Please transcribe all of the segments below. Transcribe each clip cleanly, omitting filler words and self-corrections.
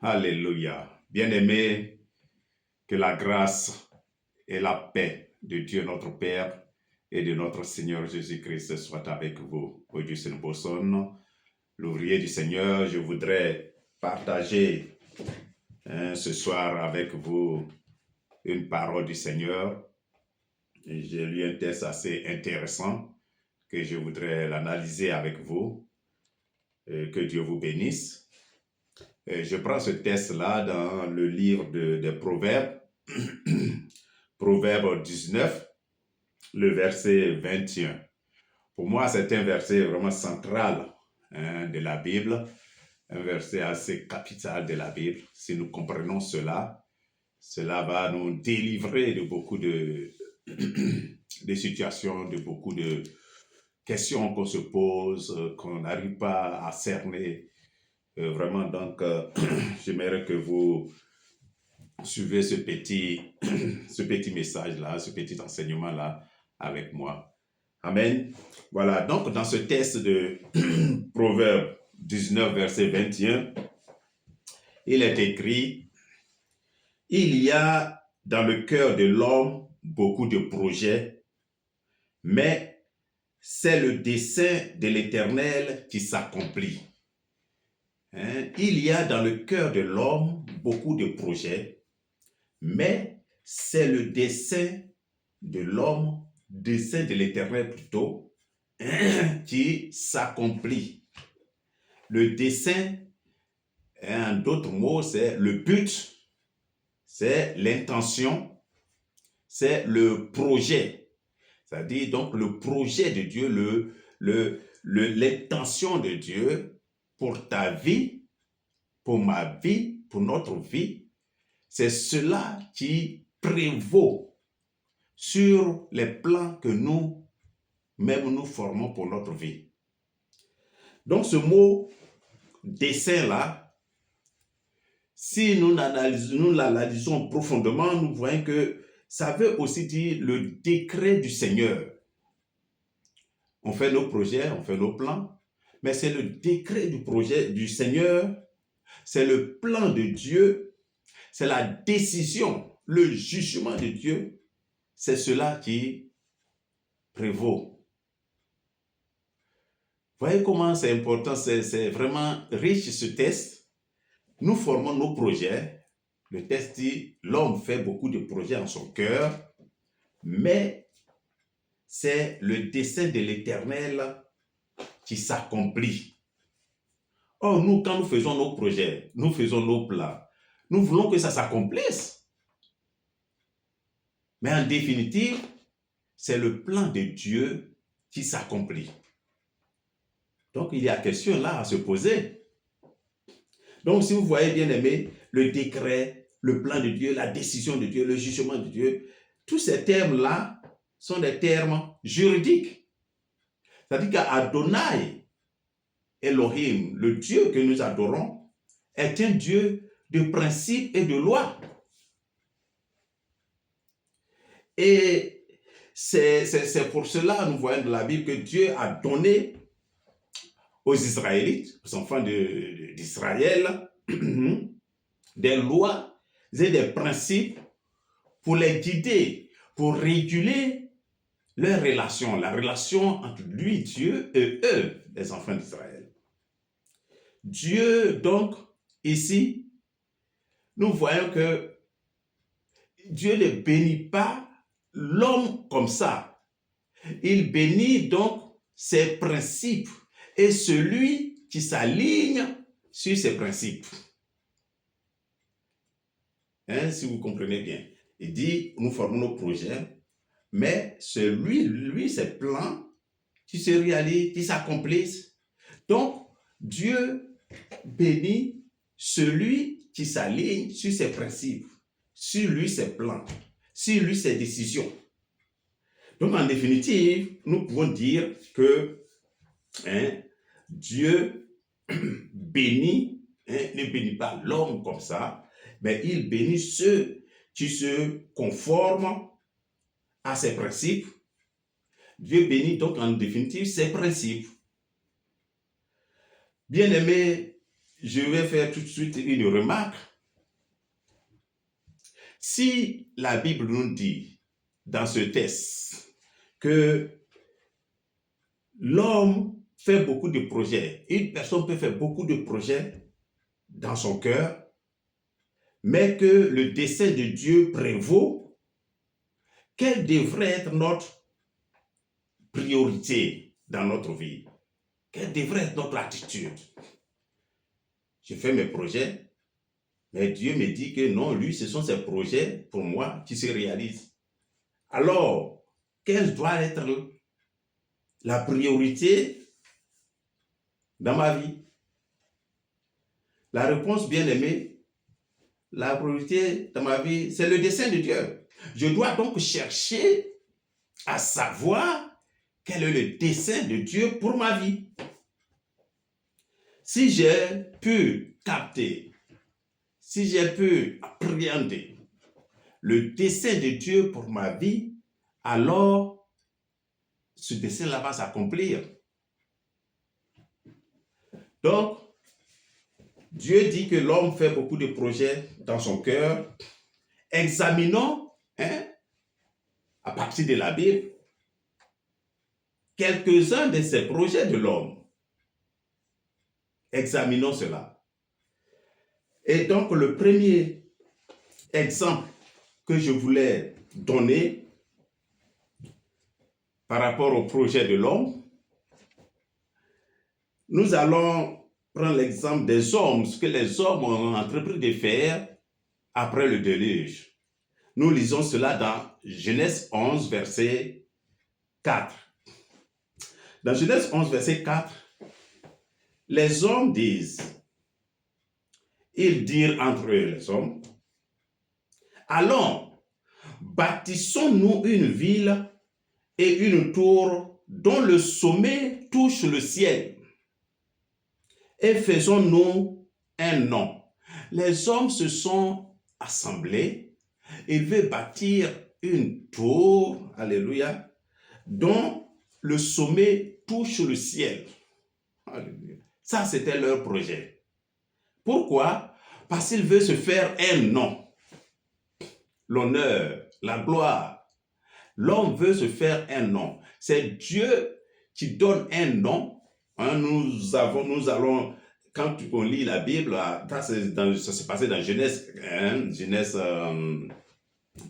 Alléluia. Bien-aimés, que la grâce et la paix de Dieu notre Père et de notre Seigneur Jésus-Christ soient avec vous. Augustin Bosson, l'ouvrier du Seigneur, je voudrais partager ce soir avec vous une parole du Seigneur. J'ai lu un texte assez intéressant que je voudrais l'analyser avec vous. Que Dieu vous bénisse. Je prends ce texte-là dans le livre des Proverbes, Proverbe 19, le verset 21. Pour moi, c'est un verset vraiment central de la Bible, un verset assez capital de la Bible. Si nous comprenons cela, cela va nous délivrer de beaucoup de situations, de beaucoup de questions qu'on se pose, qu'on n'arrive pas à cerner. Vraiment, donc, j'aimerais que vous suivez ce petit message-là, ce petit enseignement-là avec moi. Amen. Voilà, donc dans ce texte de Proverbe 19, verset 21, il est écrit, « Il y a dans le cœur de l'homme beaucoup de projets, mais c'est le dessein de l'Éternel qui s'accomplit. » Il y a dans le cœur de l'homme beaucoup de projets, mais c'est le dessein de l'homme, dessein de l'Éternel plutôt, qui s'accomplit. Le dessein, en d'autres mots, c'est le but, c'est l'intention, c'est le projet. C'est-à-dire donc le projet de Dieu, l'intention de Dieu pour ta vie, pour ma vie, pour notre vie, c'est cela qui prévaut sur les plans que nous-mêmes nous formons pour notre vie. Donc ce mot dessein-là, si nous l'analysons profondément, nous voyons que ça veut aussi dire le décret du Seigneur. On fait nos projets, on fait nos plans, mais c'est le décret du projet du Seigneur, c'est le plan de Dieu, c'est la décision, le jugement de Dieu, c'est cela qui prévaut. Voyez comment c'est important, c'est vraiment riche ce texte. Nous formons nos projets. Le texte dit, l'homme fait beaucoup de projets en son cœur, mais c'est le dessein de l'Éternel qui s'accomplit. Or, nous, quand nous faisons nos projets, nous faisons nos plans, nous voulons que ça s'accomplisse. Mais en définitive, c'est le plan de Dieu qui s'accomplit. Donc, il y a question là à se poser. Donc, si vous voyez, bien aimé, le décret, le plan de Dieu, la décision de Dieu, le jugement de Dieu, tous ces termes-là sont des termes juridiques. C'est-à-dire qu'Adonai, Elohim, le Dieu que nous adorons, est un Dieu de principes et de lois. Et c'est pour cela, nous voyons dans la Bible, que Dieu a donné aux Israélites, aux enfants d'Israël, des lois et des principes pour les guider, pour réguler leur relation, la relation entre lui, Dieu, et eux, les enfants d'Israël. Dieu, donc, ici, nous voyons que Dieu ne bénit pas l'homme comme ça. Il bénit donc ses principes et celui qui s'aligne sur ces principes. Si vous comprenez bien. Il dit, nous formons nos projets, mais c'est lui, ses plans qui se réalisent, qui s'accomplissent. Donc, Dieu bénit celui qui s'aligne sur ses principes, sur lui ses plans, sur lui ses décisions. Donc, en définitive, nous pouvons dire que Dieu bénit, ne bénit pas l'homme comme ça, mais il bénit ceux qui se conforment à ses principes. Dieu bénit donc en définitive ses principes. Bien-aimés, je vais faire tout de suite une remarque. Si la Bible nous dit dans ce texte que l'homme fait beaucoup de projets, une personne peut faire beaucoup de projets dans son cœur, mais que le dessein de Dieu prévaut, quelle devrait être notre priorité dans notre vie? Quelle devrait être notre attitude? Je fais mes projets, mais Dieu me dit que non, lui, ce sont ses projets pour moi qui se réalisent. Alors, quelle doit être la priorité dans ma vie? La réponse, bien aimée, la priorité dans ma vie, c'est le dessein de Dieu. Je dois donc chercher à savoir quel est le dessein de Dieu pour ma vie. Si j'ai pu capter, si j'ai pu appréhender le dessein de Dieu pour ma vie, alors ce dessein-là va s'accomplir. Donc, Dieu dit que l'homme fait beaucoup de projets dans son cœur. Examinons, à partir de la Bible, quelques-uns de ces projets de l'homme. Examinons cela. Et donc, le premier exemple que je voulais donner par rapport au projet de l'homme, nous allons prendre l'exemple des hommes, ce que les hommes ont entrepris de faire après le déluge. Nous lisons cela dans Genèse 11, verset 4. Dans Genèse 11, verset 4, les hommes disent, ils dirent entre eux, les hommes, allons, bâtissons-nous une ville et une tour dont le sommet touche le ciel, et faisons-nous un nom. Les hommes se sont assemblés, ils veulent bâtir une tour, alléluia, dont le sommet touche le ciel. Alléluia. Ça, c'était leur projet. Pourquoi? Parce qu'ils veulent se faire un nom. L'honneur, la gloire. L'homme veut se faire un nom. C'est Dieu qui donne un nom. Nous allons, quand on lit la Bible, ça s'est passé dans Genèse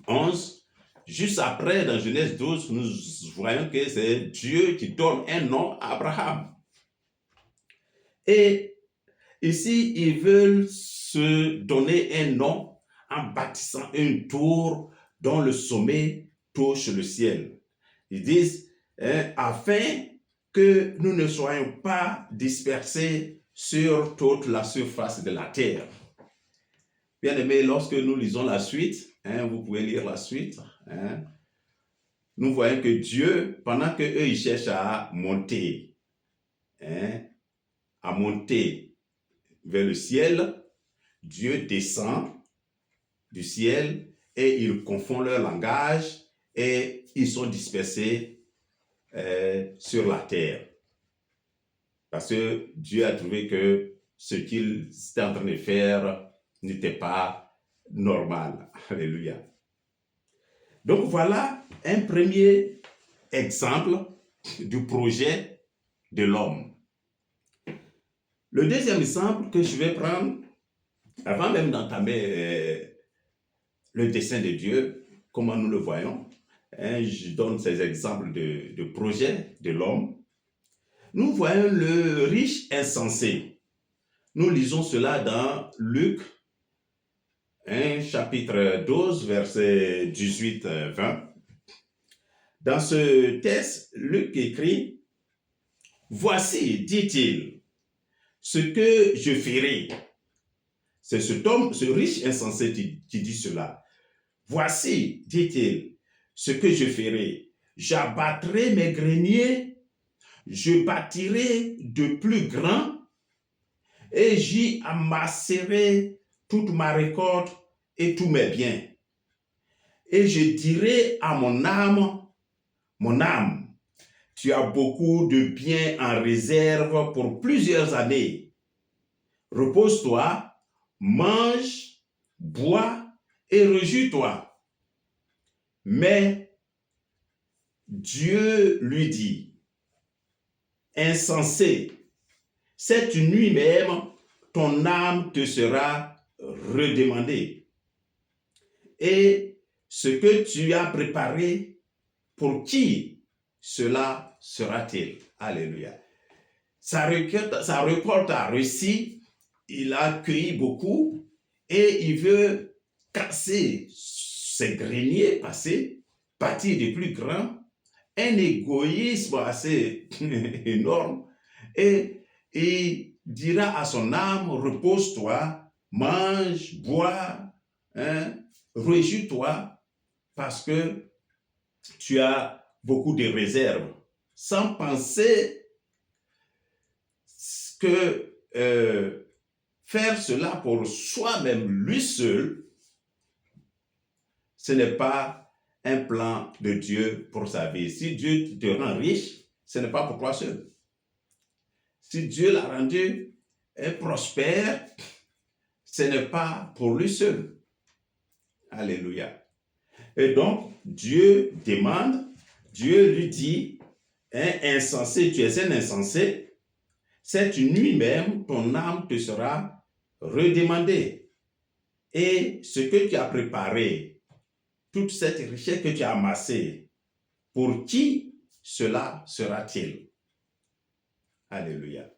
11. Juste après, dans Genèse 12, nous voyons que c'est Dieu qui donne un nom à Abraham. Et ici, ils veulent se donner un nom en bâtissant une tour dont le sommet touche le ciel. Ils disent, afin que nous ne soyons pas dispersés sur toute la surface de la terre. Bien aimé, lorsque nous lisons la suite, vous pouvez lire la suite, nous voyons que Dieu, pendant qu'eux ils cherchent à monter vers le ciel, Dieu descend du ciel et il confond leur langage et ils sont dispersés sur la terre. Parce que Dieu a trouvé que ce qu'il était en train de faire n'était pas normal. Alléluia. Donc voilà un premier exemple du projet de l'homme. Le deuxième exemple que je vais prendre, avant même d'entamer le dessein de Dieu, comment nous le voyons, je donne ces exemples de projets de l'homme. Nous voyons le riche insensé. Nous lisons cela dans Luc, chapitre 12, versets 18-20. Dans ce texte, Luc écrit, « Voici, dit-il, ce que je ferai. » C'est cet homme, ce riche insensé qui dit cela. « Voici, dit-il, ce que je ferai. J'abattrai mes greniers, je bâtirai de plus grands, et j'y amasserai toute ma récolte et tous mes biens. Et je dirai à mon âme, tu as beaucoup de biens en réserve pour plusieurs années. repose-toi, mange, bois et réjouis-toi. Mais Dieu lui dit, insensé, cette nuit même, ton âme te sera redemandée. Et ce que tu as préparé, pour qui cela sera-t-il? Alléluia. Sa récolte a réussi, il a cueilli beaucoup et il veut casser ses greniers passés, bâtir des plus grands, un égoïsme assez énorme, et il dira à son âme, repose-toi, mange, bois, hein, réjouis-toi, parce que tu as beaucoup de réserves, sans penser que faire cela pour soi-même, lui seul, ce n'est pas un plan de Dieu pour sa vie. Si Dieu te rend riche, ce n'est pas pour toi seul. Si Dieu l'a rendu prospère, ce n'est pas pour lui seul. Alléluia. Et donc, Dieu demande, Dieu lui dit, insensé, tu es un insensé, cette nuit même, ton âme te sera redemandée. Et ce que tu as préparé, toute cette richesse que tu as amassée, pour qui cela sera-t-il? Alléluia.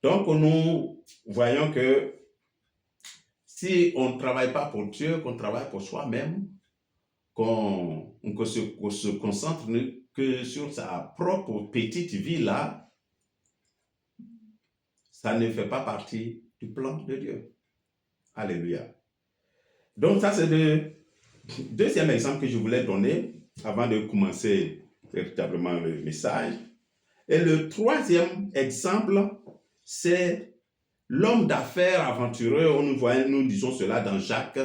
Donc, nous voyons que si on ne travaille pas pour Dieu, qu'on travaille pour soi-même, qu'on se concentre que sur sa propre petite vie là, ça ne fait pas partie du plan de Dieu. Alléluia. Donc ça c'est le deuxième exemple que je voulais donner avant de commencer véritablement le message. Et le troisième exemple, c'est l'homme d'affaires aventureux. Nous disons cela dans Jacques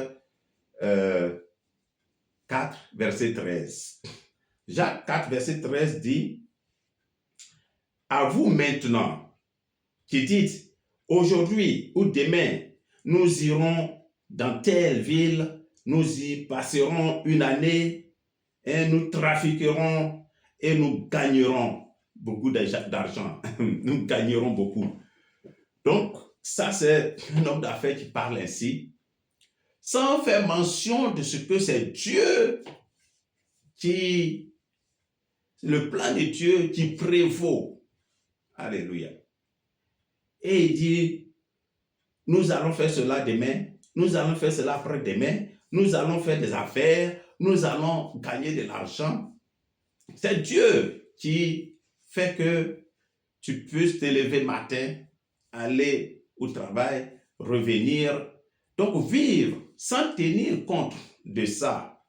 4, verset 13. Jacques 4, verset 13 dit, « À vous maintenant, qui dites, aujourd'hui ou demain, nous irons dans telle ville, nous y passerons une année, et nous trafiquerons et nous gagnerons beaucoup d'argent. Nous gagnerons beaucoup. » Donc, ça c'est un homme d'affaires qui parle ainsi, sans faire mention de ce que c'est Dieu le plan de Dieu qui prévaut. Alléluia. Et il dit, nous allons faire cela demain, nous allons faire cela après-demain, nous allons faire des affaires, nous allons gagner de l'argent. C'est Dieu qui fait que tu puisses te lever le matin, aller au travail, revenir, donc vivre sans tenir compte de ça.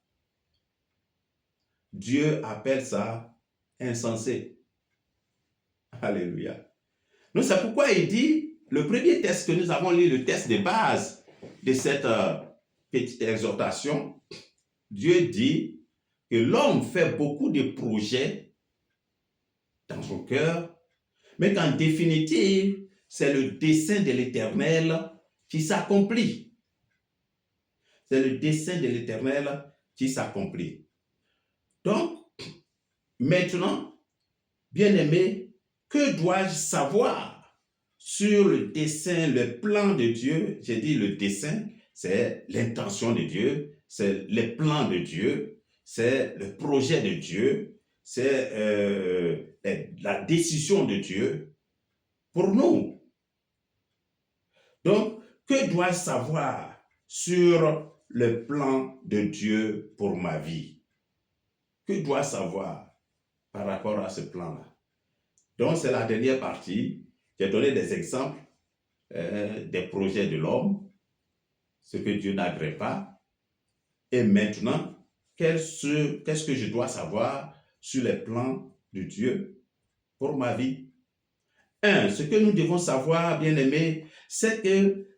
Dieu appelle ça insensé. Alléluia. Donc c'est pourquoi il dit, le premier texte que nous avons lu, le texte de base de cette petite exhortation, Dieu dit que l'homme fait beaucoup de projets dans son cœur, mais qu'en définitive, c'est le dessein de l'Éternel qui s'accomplit. C'est le dessein de l'Éternel qui s'accomplit. Donc, maintenant, bien-aimé, que dois-je savoir sur le dessein, le plan de Dieu? J'ai dit le dessein, c'est l'intention de Dieu, c'est les plans de Dieu, c'est le projet de Dieu, c'est la décision de Dieu pour nous. Donc, que dois-je savoir sur le plan de Dieu pour ma vie? Que dois-je savoir par rapport à ce plan-là? Donc, c'est la dernière partie. J'ai donné des exemples des projets de l'homme, ce que Dieu n'agrée pas. Et maintenant, qu'est-ce que je dois savoir sur les plans de Dieu pour ma vie? Ce que nous devons savoir, bien-aimés, c'est que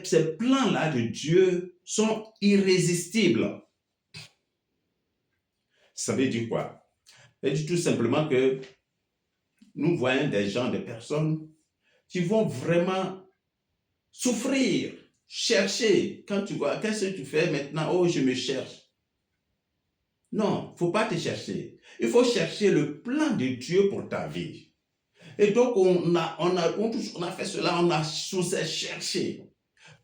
ces plans-là de Dieu sont irrésistibles. Ça veut dire quoi? Ça veut dire tout simplement que nous voyons des gens, des personnes qui vont vraiment souffrir, chercher. Quand tu vois, qu'est-ce que tu fais maintenant? Oh, je me cherche. Non, il ne faut pas te chercher. Il faut chercher le plan de Dieu pour ta vie. Et donc, on a fait cela, on a cherché.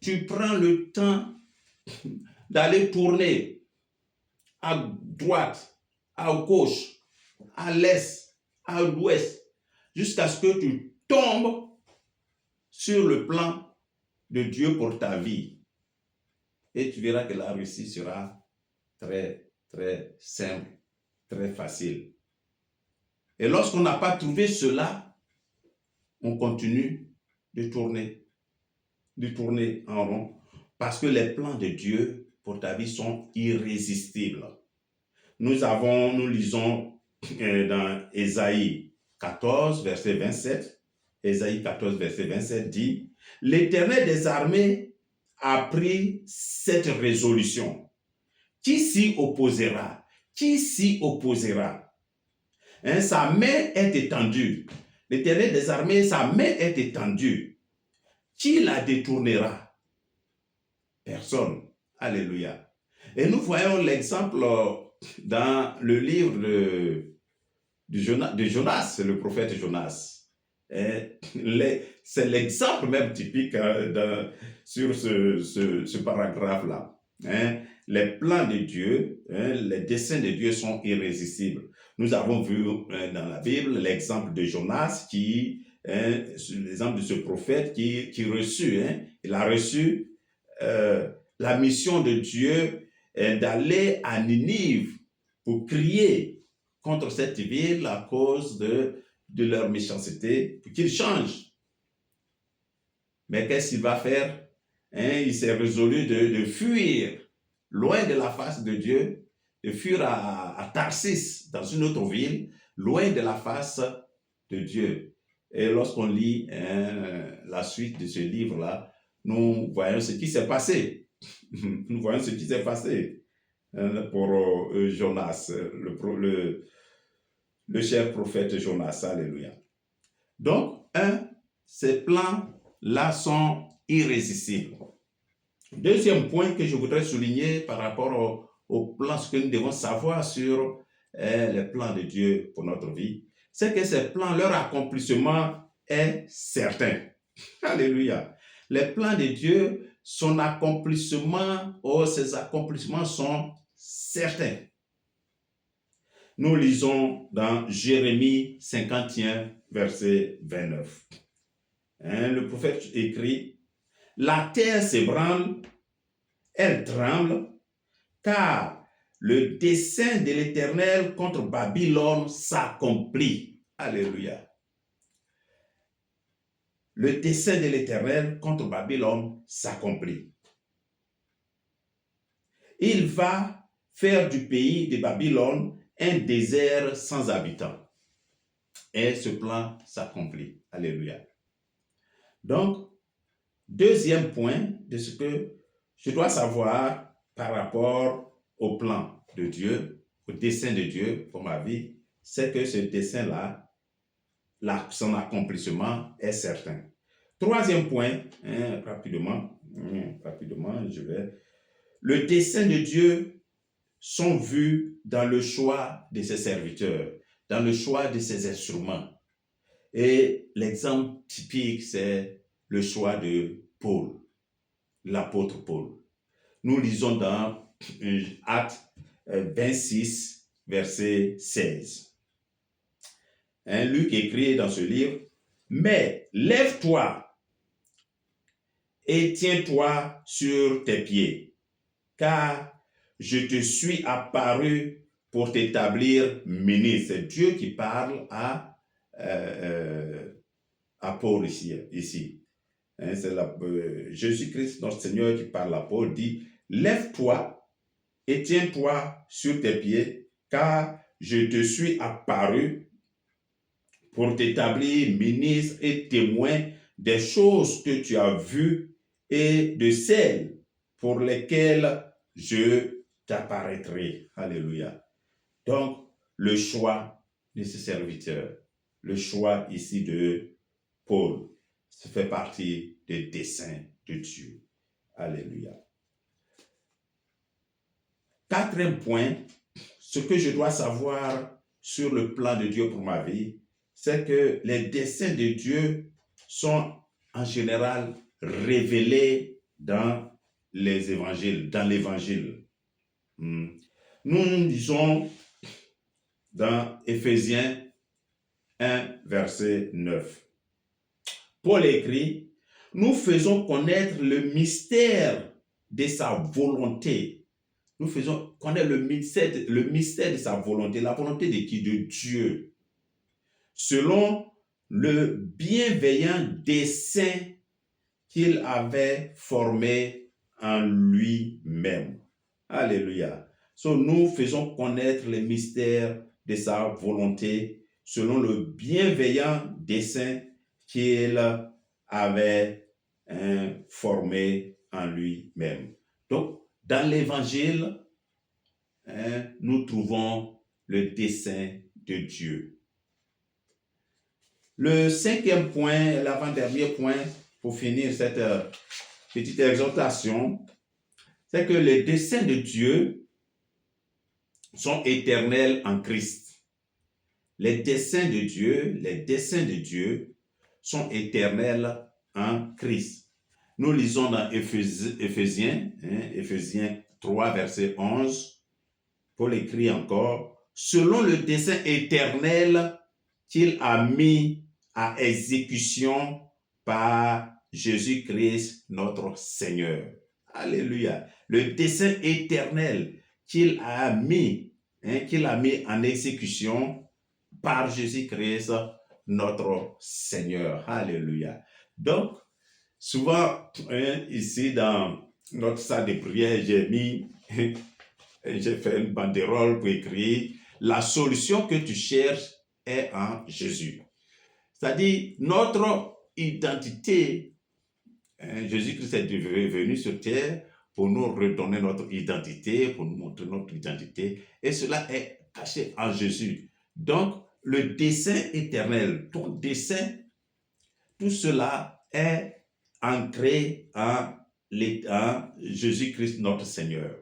Tu prends le temps d'aller tourner à droite, à gauche, à l'est, à l'ouest, jusqu'à ce que tu tombes sur le plan de Dieu pour ta vie. Et tu verras que la réussite sera très, très simple, très facile. Et lorsqu'on n'a pas trouvé cela, on continue de tourner en rond, parce que les plans de Dieu pour ta vie sont irrésistibles. Nous lisons dans Ésaïe 14, verset 27, Ésaïe 14, verset 27 dit, « L'Éternel des armées a pris cette résolution. Qui s'y opposera? Qui s'y opposera? » Sa main est étendue. L'Éternel des armées, sa main est étendue. Qui la détournera? Personne. Alléluia. Et nous voyons l'exemple dans le livre de Jonas, le prophète Jonas. C'est l'exemple même typique sur ce paragraphe-là. Les plans de Dieu, les desseins de Dieu sont irrésistibles. Nous avons vu dans la Bible l'exemple de Jonas l'exemple de ce prophète qui reçut, il a reçu la mission de Dieu d'aller à Ninive pour crier contre cette ville à cause de leur méchanceté, pour qu'ils changent. Mais qu'est-ce qu'il va faire? Il s'est résolu de fuir loin de la face de Dieu, de fuir à Tarsis, dans une autre ville, loin de la face de Dieu. Et lorsqu'on lit la suite de ce livre-là, nous voyons ce qui s'est passé. Nous voyons ce qui s'est passé pour Jonas, le cher prophète Jonas. Alléluia. Donc, ces plans-là sont irrésistibles. Deuxième point que je voudrais souligner par rapport au plan, ce que nous devons savoir sur les plans de Dieu pour notre vie, c'est que ces plans, leur accomplissement est certain. Alléluia. Les plans de Dieu, son accomplissement, ses accomplissements sont certains. Nous lisons dans Jérémie 51, verset 29. Le prophète écrit, « La terre s'ébranle, elle tremble, car le dessein de l'Éternel contre Babylone s'accomplit. » Alléluia. Le dessein de l'Éternel contre Babylone s'accomplit. Il va faire du pays de Babylone un désert sans habitants. Et ce plan s'accomplit. Alléluia. Donc, deuxième point de ce que je dois savoir par rapport au plan de Dieu, au dessein de Dieu pour ma vie, c'est que ce dessein-là, son accomplissement est certain. Troisième point, rapidement, le dessein de Dieu sont vus dans le choix de ses serviteurs, dans le choix de ses instruments. Et l'exemple typique, c'est le choix de Paul, l'apôtre Paul. Nous lisons dans Actes 26, verset 16. Luc écrit dans ce livre, « Mais lève-toi et tiens-toi sur tes pieds, car je te suis apparu pour t'établir ministre. » C'est Dieu qui parle à Paul ici. C'est Jésus-Christ, notre Seigneur, qui parle à Paul, dit, « Lève-toi et tiens-toi sur tes pieds, car je te suis apparu pour t'établir ministre et témoin des choses que tu as vues et de celles pour lesquelles je t'apparaîtrai. » Alléluia. Donc, le choix de ce serviteur, le choix ici de Paul, ça fait partie des desseins de Dieu. Alléluia. Quatrième point, ce que je dois savoir sur le plan de Dieu pour ma vie, c'est que les desseins de Dieu sont en général révélés dans les évangiles, dans l'évangile. Nous lisons dans Éphésiens 1, verset 9. Paul écrit, nous faisons connaître le mystère de sa volonté. Nous faisons connaître le mystère de sa volonté. La volonté de qui? De Dieu. Selon le bienveillant dessein qu'il avait formé en lui-même. Alléluia. So, nous faisons connaître le mystère de sa volonté selon le bienveillant dessein qu'il avait formé en lui-même. Donc, dans l'évangile, nous trouvons le dessein de Dieu. Le cinquième point, l'avant-dernier point, pour finir cette petite exhortation, c'est que les desseins de Dieu sont éternels en Christ. Les desseins de Dieu sont éternels en Christ. Nous lisons dans Éphésiens 3, verset 11, Paul écrit encore, selon le dessein éternel qu'il a mis à exécution par Jésus-Christ, notre Seigneur. Alléluia. Le dessein éternel qu'il a mis en exécution par Jésus-Christ, notre Seigneur. Alléluia. Donc, souvent, ici dans notre salle de prière, j'ai fait une banderole pour écrire « La solution que tu cherches est en Jésus ». C'est-à-dire, notre identité, Jésus-Christ est venu sur terre pour nous redonner notre identité, pour nous montrer notre identité, et cela est caché en Jésus. Donc, le dessein éternel, ton dessein, tout cela est ancré en Jésus-Christ, notre Seigneur.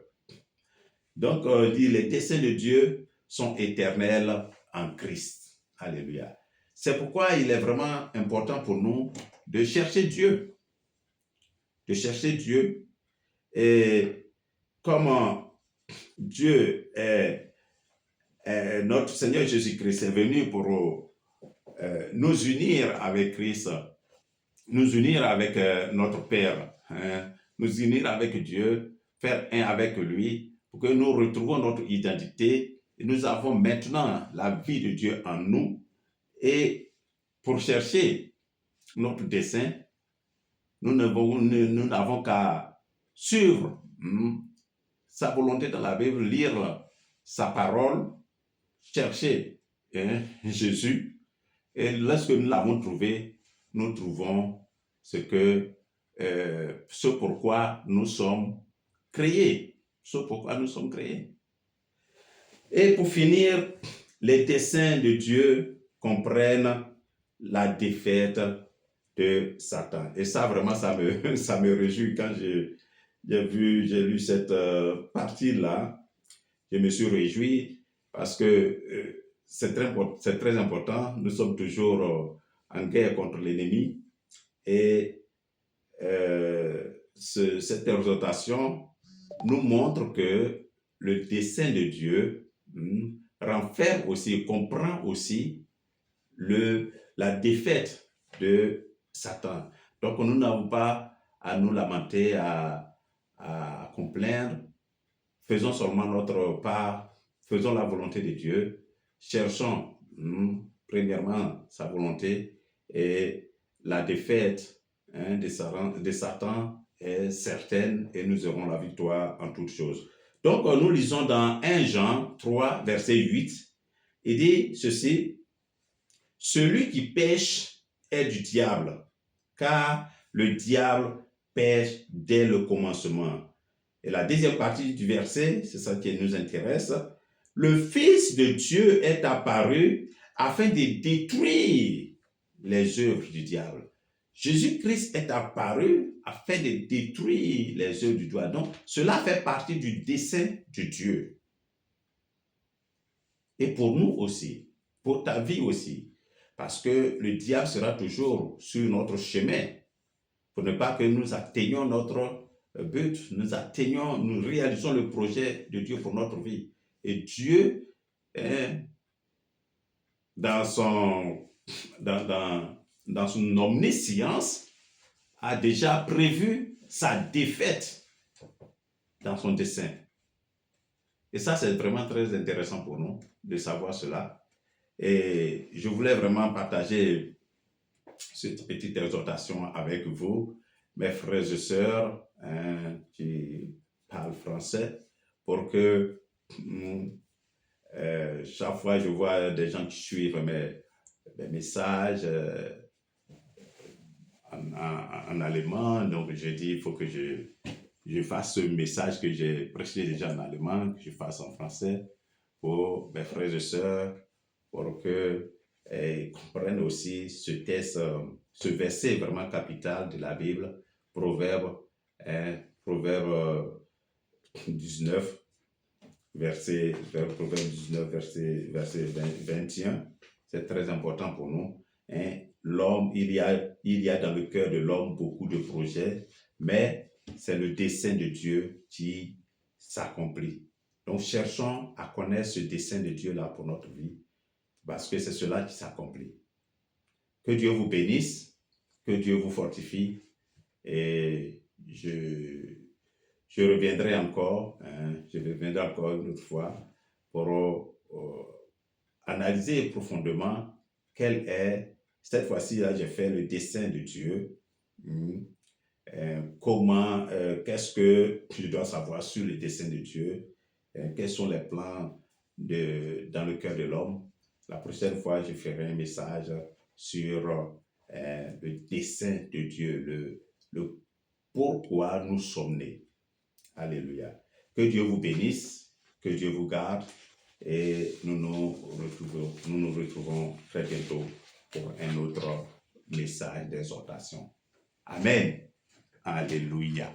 Donc, les desseins de Dieu sont éternels en Christ. Alléluia. C'est pourquoi il est vraiment important pour nous de chercher Dieu. De chercher Dieu. Et comment Dieu est notre Seigneur Jésus-Christ est venu pour nous unir avec Christ, nous unir avec notre Père, nous unir avec Dieu, faire un avec lui, pour que nous retrouvions notre identité. Et nous avons maintenant la vie de Dieu en nous. Et pour chercher notre dessein, nous n'avons qu'à suivre sa volonté dans la Bible, lire sa parole, chercher Jésus. Et lorsque nous l'avons trouvé, nous trouvons ce pourquoi nous sommes créés. Ce pourquoi nous sommes créés. Et pour finir, les desseins de Dieu comprennent la défaite de Satan. Et ça, vraiment, ça me réjouit quand j'ai lu cette partie-là. Je me suis réjoui parce que c'est très important. Nous sommes toujours en guerre contre l'ennemi. Et cette exhortation nous montre que le dessein de Dieu renferme aussi, comprend aussi la défaite de Satan. Donc, nous n'avons pas à nous lamenter, à complaindre. Faisons seulement notre part, faisons la volonté de Dieu, cherchons premièrement sa volonté, et la défaite de Satan est certaine et nous aurons la victoire en toutes choses. Donc, nous lisons dans 1 Jean 3, verset 8, il dit ceci, « Celui qui pêche est du diable, car le diable pêche dès le commencement. » Et la deuxième partie du verset, c'est ça qui nous intéresse. « Le Fils de Dieu est apparu afin de détruire les œuvres du diable. » Jésus-Christ est apparu afin de détruire les œuvres du diable. Donc, cela fait partie du dessein de Dieu. Et pour nous aussi, pour ta vie aussi. Parce que le diable sera toujours sur notre chemin pour ne pas que nous atteignions notre but, nous réalisons le projet de Dieu pour notre vie. Et Dieu, dans son omniscience, a déjà prévu sa défaite dans son dessein. Et ça, c'est vraiment très intéressant pour nous de savoir cela. Et je voulais vraiment partager cette petite exhortation avec vous, mes frères et sœurs qui parlent français, pour que chaque fois je vois des gens qui suivent mes messages en allemand, donc je dis il faut que je fasse ce message que j'ai prêché déjà en allemand, que je fasse en français pour mes frères et sœurs, pour qu'ils comprennent aussi ce texte, ce verset vraiment capital de la Bible, Proverbe 19, Proverbe 19, verset 21. C'est très important pour nous. L'homme, il y a dans le cœur de l'homme beaucoup de projets, mais c'est le dessein de Dieu qui s'accomplit. Donc, cherchons à connaître ce dessein de Dieu-là pour notre vie, parce que c'est cela qui s'accomplit. Que Dieu vous bénisse, que Dieu vous fortifie, et je reviendrai encore, une autre fois pour analyser profondément quel est, cette fois-ci, là, j'ai fait le dessein de Dieu. Qu'est-ce que je dois savoir sur le dessein de Dieu, quels sont les plans dans le cœur de l'homme. La prochaine fois, je ferai un message sur le dessein de Dieu, le pourquoi nous sommes nés. Alléluia. Que Dieu vous bénisse, que Dieu vous garde, et nous nous retrouvons très bientôt pour un autre message d'exhortation. Amen. Alléluia.